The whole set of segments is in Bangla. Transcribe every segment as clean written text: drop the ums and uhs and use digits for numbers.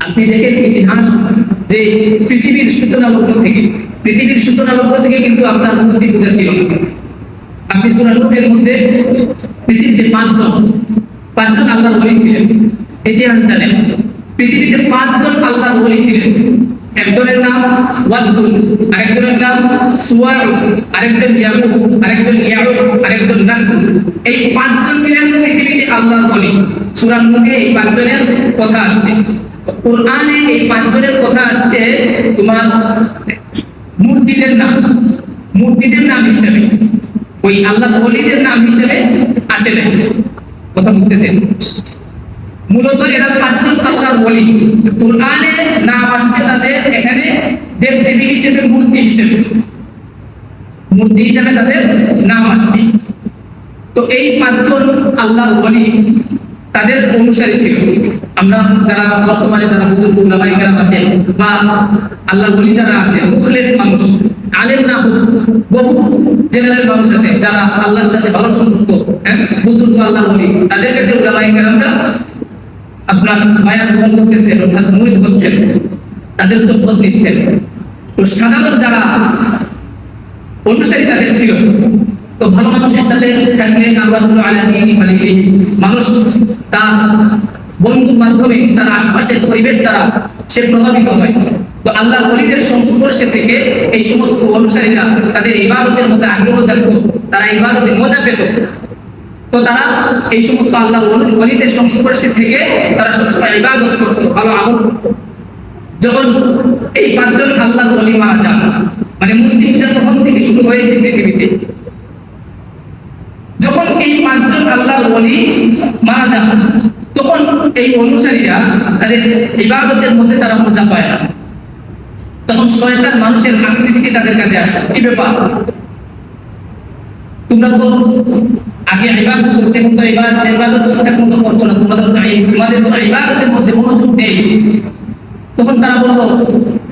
আপনি দেখেন ইতিহাস যে পৃথিবীর সূচনা লগ্ন থেকে কিন্তু আপনার মূর্তি পূজা ছিল। আপনি সূরা নূহের মধ্যে পৃথিবীতে পাঁচজন আল্লাহর ওলি ছিলেন। ইতিহাস জানেন পৃথিবীতে পাঁচজন আল্লাহর ওলি ছিলেন। একজনের নাম ওয়াদুল, আরেকজনের নাম সুওয়াউ, আরেকজন ইয়াগুস, আরেকজন ইয়াউক, আরেকজন নাসর। এই পাঁচজন ছিলেন পৃথিবীতে আল্লাহর ওলি। সূরা নূহে এই পাঁচজনের কথা আসছে। কোরআনে এই পাঁচজনের কথা আসছে তোমার মূর্তিদের নাম হিসেবে, ওই আল্লাহর ওলিদের নাম হিসেবে আসে না। কথা বুঝতেছেন? মূলত এরা পাঁচজন আল্লাহর ওলি। কোরআনে নাম আসছে তাদের এখানে দেবদেবী হিসেবে, মূর্তি হিসেবে তাদের নাম আসছে। তো এই পাঁচজন আল্লাহর ওলি তাদের অনুসারী ছিল। আমরা যারা বর্তমানে যারা বুজুর্গ উলামায়ে কেরাম আছেন বা আল্লাহর ওলি যারা আছেন, মুখলেস মানুষ, আলেম না হোক, বহু জেনারেল মানুষ আছে যারা আল্লাহর সাথে ভালো সম্পর্ক, বুজুর্গ আল্লাহর ওলি, তাদের কাছে উলামায়ে কেরামরা আপনার মায়া গ্রহণ করতেছেন, অর্থাৎ মুরিদ হচ্ছেন, তাদের সুবহাত নিচ্ছেন। তো সাধারণ যারা অনুসারী তাদের ছিল, তো ভালো মানুষের সাথে থাকলে মানুষ তার বন্ধুর মাধ্যমে তার আশপাশের পরিবেশ দ্বারা সে প্রভাবিত হয়। তো আল্লাহর ওলিদের সংস্পর্শে থেকে এই সমস্ত অনুসারীরা তাদের ইবাদতের মধ্যে আগ্রহ থাকতো, তারা ইবাদতে মজা পেত। তো তারা এই সমস্ত আল্লাহর ওলিদের সংস্পর্শে থেকে তারা সবসময় ইবাদত করতো, ভালো আমল করতো। যখন এই পাঁচজন আল্লাহর ওলি মারা যান, মানে মূর্তি পূজা তখন থেকে শুরু হয়েছে পৃথিবীতে। যখন এই পাঁচজন আল্লাহর ওলি মারা যান, তখন এই অনুসারীরা তাদের ইবাদতের মধ্যে তারা মজা পায় না। তখন শয়তান মানুষের আকৃতিতে তাদের কাছে আসে, কি ব্যাপার, তোমরা তো আগে ইবাদত করছো, কিন্তু ইবাদত ঠিকঠাক মতো করছো না, তোমাদের তো ইবাদতের মধ্যে মনোযোগ নেই। তখন তারা বললো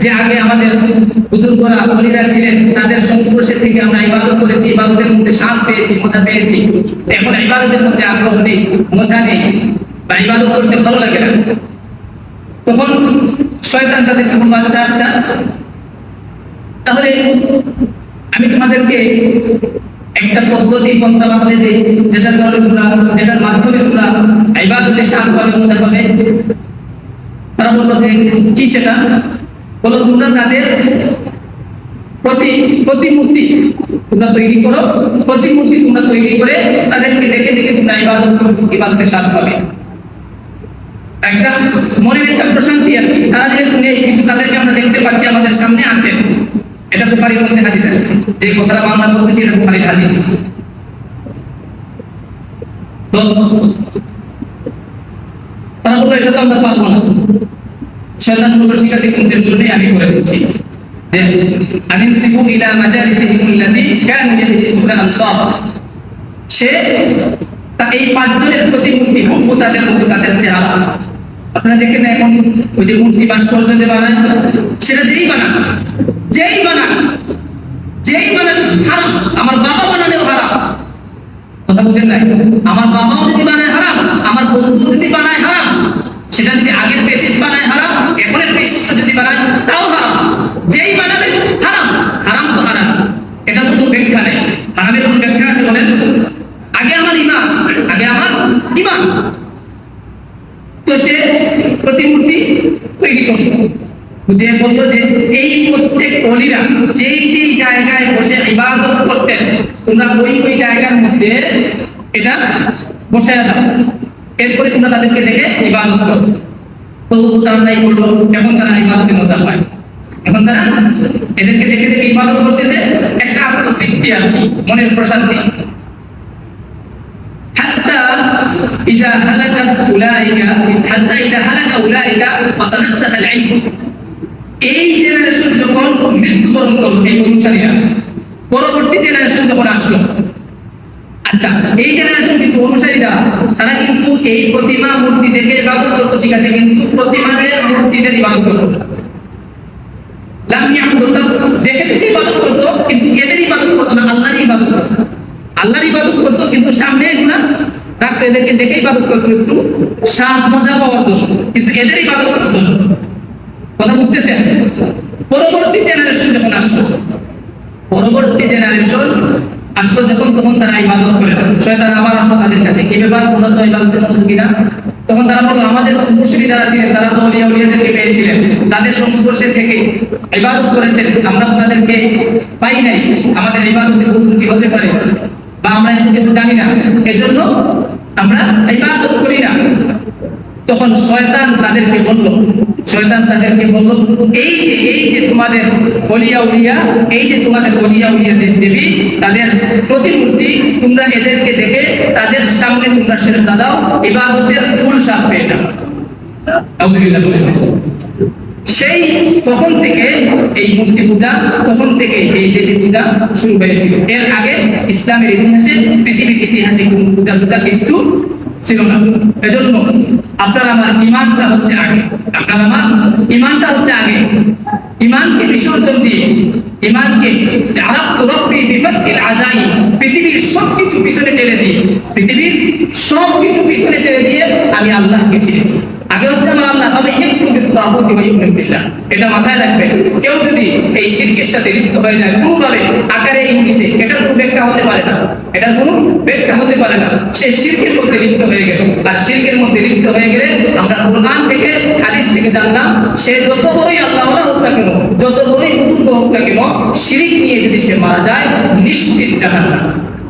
যে আগে আমাদের বুজুর্গরা ওলিরা ছিলেন, তাদের সংস্পর্শে থেকে আমরা ইবাদত করেছি, ইবাদতের মধ্যে স্বাদ পেয়েছি, মজা পেয়েছি। এখন ইবাদতের মধ্যে আগ্রহ নেই, মজা নেই, বা ইবাদত করতে ভালো লাগে না। তখন শয়তান তাদেরকে বলল, আচ্ছা আচ্ছা, তাহলে আমি তোমাদেরকে একটা পদ্ধতি পন্থা বাতলে দেই, যেটার মাধ্যমে তোমরা ইবাদতে স্বাদ পাবে, মজা পাবে। তারা বললো যে কি সেটা? বলো তোমরা তাদের প্রতিমূর্তি তোমরা তৈরি করো, প্রতিমূর্তি তোমরা তৈরি করে তাদেরকে দেখে দেখে তোমরা ইবাদতে স্বাদ পাবে। একটা মনের একটা প্রশান্তি আর কি। তারা যেহেতু নেই, কিন্তু তাদেরকে আমরা দেখতে পাচ্ছি আমাদের সামনে আছে। এটা বুখারীর মধ্যে হাদিস আছে, যে কথাটা বাংলা বলতেছি এটা বুখারীর হাদিস। তো তারা বললো এটা তো আমরা পারবো না। শয়তান বলল ঠিক আছে, কোন টেনশন নেই, আমি করে দিচ্ছি। যে আনিনসিবু ইলা মাজালিসিহিম আল্লাতী কানু ইয়াজলিসুনা আনসার, সে এই পাঁচজনের প্রতিমূর্তি হুবহু তাদের মতো, তাদের চেহারা। আপনারা দেখেন না এখন ওই যে মূর্তি ভাস্কর্য যে বানায়, সেটা যেই বানাক হারাম। আমার বাবা বানালেও হারাম। কথা বুঝেন নাই? আমার বাবাও যদি বানায় হারাম, আমার বন্ধু যদি বানায় হারাম, সেটা যদি আগের পেশিস্ট বানায় হারাম, এখনের পেশিস্ট যদি বানায় তাও হারাম। যেই বানাবে হারাম, হারাম তো হারাম, এটা তো কোনো ব্যাখ্যা নেই। হারামের কোনো ব্যাখ্যা আছে বলেন? আগে আমার ইমান। তো সে প্রতিমূর্তি তৈরি করলো, যে বললো যে এই প্রত্যেক ওলিরা যেই জায়গায় বসে ইবাদত করতেন, তোমরা ওই জায়গার মধ্যে এটা বসায় দাও, এরপরে তোমরা তাদেরকে দেখে ইবাদত করো। তো তারা তাই করলো। এখন তারা ইবাদতে মজা পায়, এখন তারা এদেরকে দেখে দেখে ইবাদত করতেছে, একটা আত্মতৃপ্তি আর কি, মনের প্রশান্তি। হাত্তা ইযা হালাকা উলাইকা ওয়া তানাসসাখা আল-ইলম, এই জেনারেশন যখন মৃত্যুবরণ করলো, এই অনুসারীরা, পরবর্তী জেনারেশন যখন আসলো, আচ্ছা এই জেনারেশন কিন্তু অনুসারীরা তারা কিন্তু এই প্রতিমা মূর্তি দেখে ইবাদত করতো, ঠিক আছে, কিন্তু প্রতিমাদের মূর্তিদের ইবাদত করতো না। লাম ইয়াবুদু, দেখে দেখে ইবাদত করতো, কিন্তু এদের ইবাদত করতো না, আল্লাহর ইবাদত করতো, কিন্তু সামনে এগুলা রাখতো, এদেরকে দেখে ইবাদত করতো একটু স্বাদ মজা পাওয়ার জন্য, কিন্তু এদের ইবাদত করতো না। কথা বুঝতেছেন? পরবর্তী জেনারেশন যখন আসলো, পরবর্তী জেনারেশন আসলো যখন, তখন তারা ইবাদত করে না। শয়তান আবার আসলো তাদের কাছে, কি ব্যাপার, তোমরা তো ইবাদতের মনোযোগী না? তখন তারা বলল, আমাদের পূর্বসূরি যারা ছিলেন তারা তো ওলিয়া উলিয়াদেরকে পেয়েছিলেন, তাদের সংস্পর্শে থেকে ইবাদত করেছেন, আমরা তো তাদেরকে পাই নাই, আমাদের ইবাদতের কি হতে পারে, বা আমরা এত কিছু জানি না, এজন্য আমরা ইবাদত করি না। তখন শয়তান তাদেরকে বলল, এই যে তোমাদের ওলিয়া উলিয়া, এই যে তোমাদের ওলিয়া উলিয়া দেবী, তাদের প্রতিমূর্তি, তোমরা এদেরকে দেখে তাদের সামনে তোমরা সেজদা দাও, ইবাদতের ফুল সাপ পেয়ে যাও। আউযুবিল্লাহ। সেই তখন থেকে এই মূর্তি পূজা, তখন থেকে এই দেবী পূজা শুরু হয়েছিল। এর আগে ইসলামের ইতিহাসে, পৃথিবীর ইতিহাসে কোন পূজা কিচ্ছু ছিল না। এজন্য আপনার আমার ঈমানটা হচ্ছে আগে, আপনার আমার ঈমানটা হচ্ছে আগে। ঈমানকে বিসর্জন দিয়ে, ঈমানকে আরাফতু রাব্বি বিফাসিল আজাই, পৃথিবীর সবকিছু পিছনে ঠেলে দিয়ে, পৃথিবীর সবকিছু পিছনে ঠেলে দিয়ে আমি আল্লাহকে চিনেছি। আগে হচ্ছে আমার আল্লাহ, হবে এটা মাথায় রাখবেন। কেউ যদি এই শিরকের সাথে লিপ্ত হয়ে যায় কোনোভাবে, আকারে ইঙ্গিতে, এটার কোনো ব্যাখ্যা হতে পারে না, এটার কোনো ব্যাখ্যা হতে পারে না, সে শিরকের মধ্যে লিপ্ত হয়ে গেল। আর শিরকের মধ্যে লিপ্ত হয়ে গেলে আমরা কুরআন থেকে, হাদিস থেকে জানলাম, সে যত বড়ই আল্লাহওয়ালা হোক না কেন, যত বড়ই বুজুর্গ হোক না কেন, শিরক নিয়ে যদি সে মারা যায়, নিশ্চিত জাহান্নাম।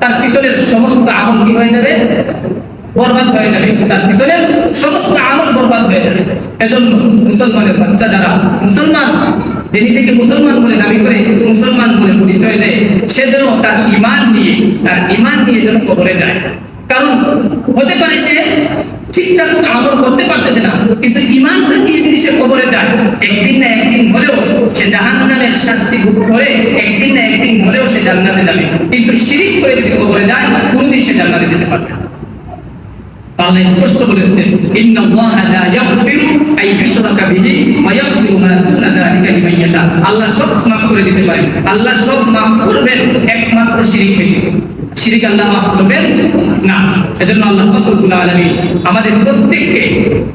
তার পিছনের সমস্ত আমল কি হয়ে যাবে? বরবাদ হয়ে যাবে, তার পিছনে সমস্ত আমল বরবাদ হয়ে যাবে। এজন্য মুসলমানের বাচ্চা যারা মুসলমান, যে নিজেকে মুসলমান বলে দাবি করে, মুসলমান বলে পরিচয় দেয়, সে যেন তার ঈমান নিয়ে যেন কবরে যায়। কারণ হতে পারে সে ঠিকঠাক আমল করতে পারতেছে না, কিন্তু ঈমানটা নিয়ে যদি সে কবরে যায়, একদিন না একদিন হলেও সে জাহান্নামের শাস্তি ভোগ করে, একদিন না একদিন হলেও সে জান্নাতে যাবে। কিন্তু শিরক করে যদি কবরে যায়, কোনোদিন সে জান্নাতে যেতে পারবে না। আল্লাহ স্পষ্ট বলেছেন, ইন্নাল্লাহা লা ইয়াগফিরু আন ইউশরাকা বিহি ওয়া ইয়াগফিরু মা দুনা যালিকা লিমান ইয়াশা। আল্লাহ সব মাফ করে দিতে পারেন, আল্লাহ সব মাফ করবেন, একমাত্র শিরক থেকে। শিরক আল্লাহ মাফ করবেন না। এজন্য আল্লাহ রব্বুল আলামিন আমাদের প্রত্যেককে,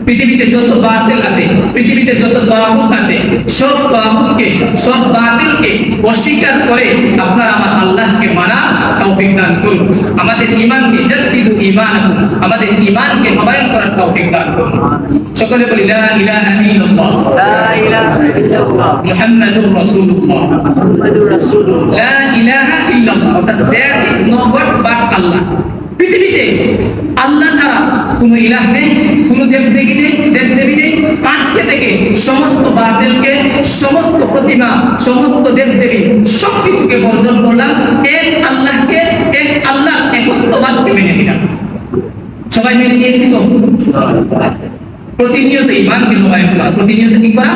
পৃথিবীতে যত বাতিল আছে, পৃথিবীতে যত তাগুত আছে, সব তাগুতকে, সব বাতিলকে অস্বীকার করে আপনার আমার আল্লাহকে মানা তৌফিক দান করুন। আমাদের ঈমানকে জাদ্দিদু ঈমানাকুম, আমাদের ঈমানকে নবায়ন করার তৌফিক দান করুন। সকলে বলি লা ইলাহা ইল্লাল্লাহ, লা ইলাহা ইল্লাল্লাহ, মুহাম্মাদুর রাসূলুল্লাহ, মুহাম্মাদুর রাসূলুল্লাহ, লা ইলাহা ইল্লাল্লাহ, অর্থাৎ there is no God but Allah। পৃথিবীতে আল্লাহ ছাড়া কোনো ইলাহ নেই, কোনো দেবদেবী নেই। আজকে থেকে সমস্ত বাতিলকে, সমস্ত প্রতিমা, সমস্ত দেবদেবী, সবকিছুকে বর্জন করলাম, এক আল্লাহকে, এক আল্লাহ একত্ববাদকে মেনে নিলাম। সবাই মেনে নিয়েছি তো? প্রতিনিয়ত ঈমানকে নবায়ন করা, প্রতিনিয়ত কি করা?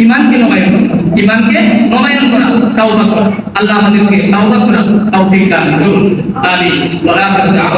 ঈমানকে নবায়ন করা, ঈমানকে নবায়ন করা, তাওবা করা। আল্লাহ আমাদেরকে তাওবা করা তৌফিক দান করুন। আমিন। ওয়া আখিরু দাওয়ানা।